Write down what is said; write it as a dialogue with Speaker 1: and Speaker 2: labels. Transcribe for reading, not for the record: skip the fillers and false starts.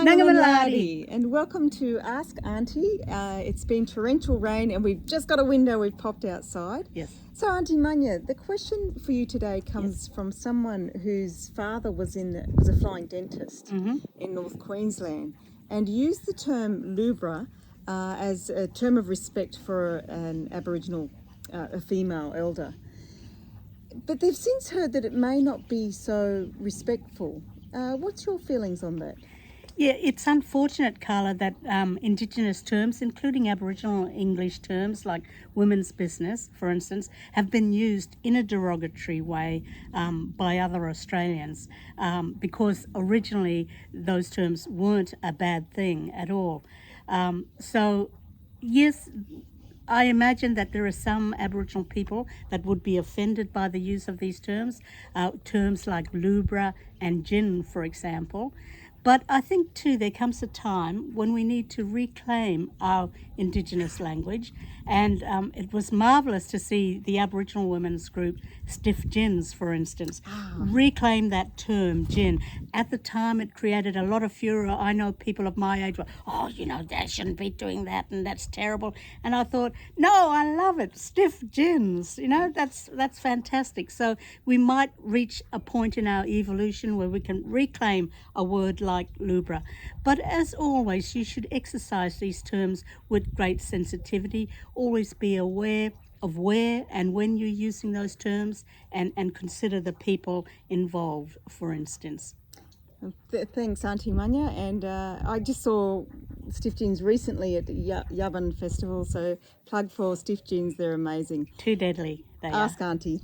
Speaker 1: Nangamaladi, and welcome to Ask Aunty. It's been torrential rain and we've just got a window, we've popped outside.
Speaker 2: Yes.
Speaker 1: So Aunty Munya, the question for you today comes from someone whose father was a flying dentist in North Queensland and used the term lubra as a term of respect for an Aboriginal, a female elder. But they've since heard that it may not be so respectful. What's your feelings on that?
Speaker 2: Yeah, it's unfortunate, Carla, that Indigenous terms, including Aboriginal English terms like women's business, for instance, have been used in a derogatory way by other Australians because originally those terms weren't a bad thing at all. So, yes, I imagine that there are some Aboriginal people that would be offended by the use of these terms like lubra and gin, for example. But I think too there comes a time when we need to reclaim our Indigenous language, and it was marvellous to see the Aboriginal women's group Stiff Gins, for instance, reclaim that term gin. At the time it created a lot of furor. I know people of my age were, they shouldn't be doing that and that's terrible. And I thought, no, I love it, Stiff Gins, that's fantastic. So we might reach a point in our evolution where we can reclaim a word like lubra. But as always, you should exercise these terms with great sensitivity. Always be aware of where and when you're using those terms and consider the people involved, for instance.
Speaker 1: Thanks, Aunty Munya. And I just saw Stiff Gins recently at the Yabban Festival, so plug for Stiff Gins, they're amazing.
Speaker 2: Too deadly, they are.
Speaker 1: Ask Aunty.